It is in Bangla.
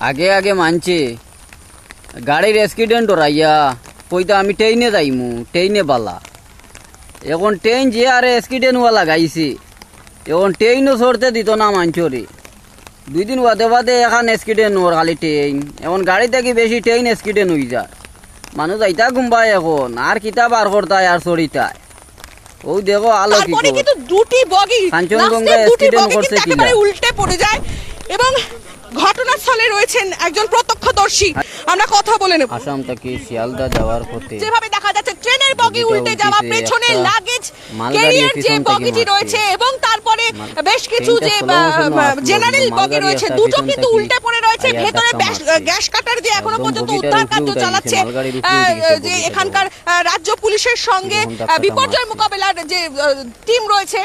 আগে আগে মানছে গাড়ির অ্যাক্সিডেন্ট রাইয়া কইতা আমি ট্রেনে যাইমু ট্রেনে বালা এখন ট্রেন যে আরে অ্যাক্সিডেন্টওয়ালা গাইছে এখন ট্রেনও চড়তে দিত না মাঞ্চরে 2 দিন বাদে বাদে এখন অ্যাক্সিডেন্ট ওর খালি ট্রেন এখন গাড়ি থেকে বেশি ট্রেন অ্যাক্সিডেন্ট হয়ে যায় মানুষ যাইতা ঘুমবায় এখন আর কিতাব আর করতায় আর চড়িতায় ও দেখো আলো কি তারপরে কিন্তু দুটি বগি কাঞ্চনজঙ্ঘা দুটি অ্যাক্সিডেন্ট বগি করছে কিন্তু কিনা একেবারে উল্টে পড়ে যায় এবং ঘটনাস্থলে রয়েছেন একজন প্রত্যক্ষদর্শী। আমরা কথা বলে নেব। আসাম থেকে শিয়ালদা যাওয়ার পথে যেভাবে দেখা যাচ্ছে ট্রেনের বগি বগিটা উল্টে যাওয়া, উল্টেছে, পেছনে একটা লাগেজ মালগাড়ি ক্যারিয়ার যে পিছন থেকে বগিটি মারছে। রয়েছে এবং তারপরে বেশ কিছু ট্রেনটা যে slow motion আসলো, জেনারেল কিন্তু বগি মালগাড়ি রয়েছে একটা দুটো পিছন কিন্তু থেকে উল্টে পড়ে রয়েছে। টায়ার ভেতরে ধাক্কা মারছে। গ্যাস কাটার যে এখনো একদম পর্যন্ত বগিটার উদ্ধার উপরে কার্য উঠে চালাচ্ছে গেছে, মালগাড়ির উপরে উঠে গেছে যে বগিটা। এখানকার রাজ্য পুলিশের সঙ্গে যখন ধাক্কাটা বিপর্যয় মারছে। মোকাবেলার যে টিম রয়েছে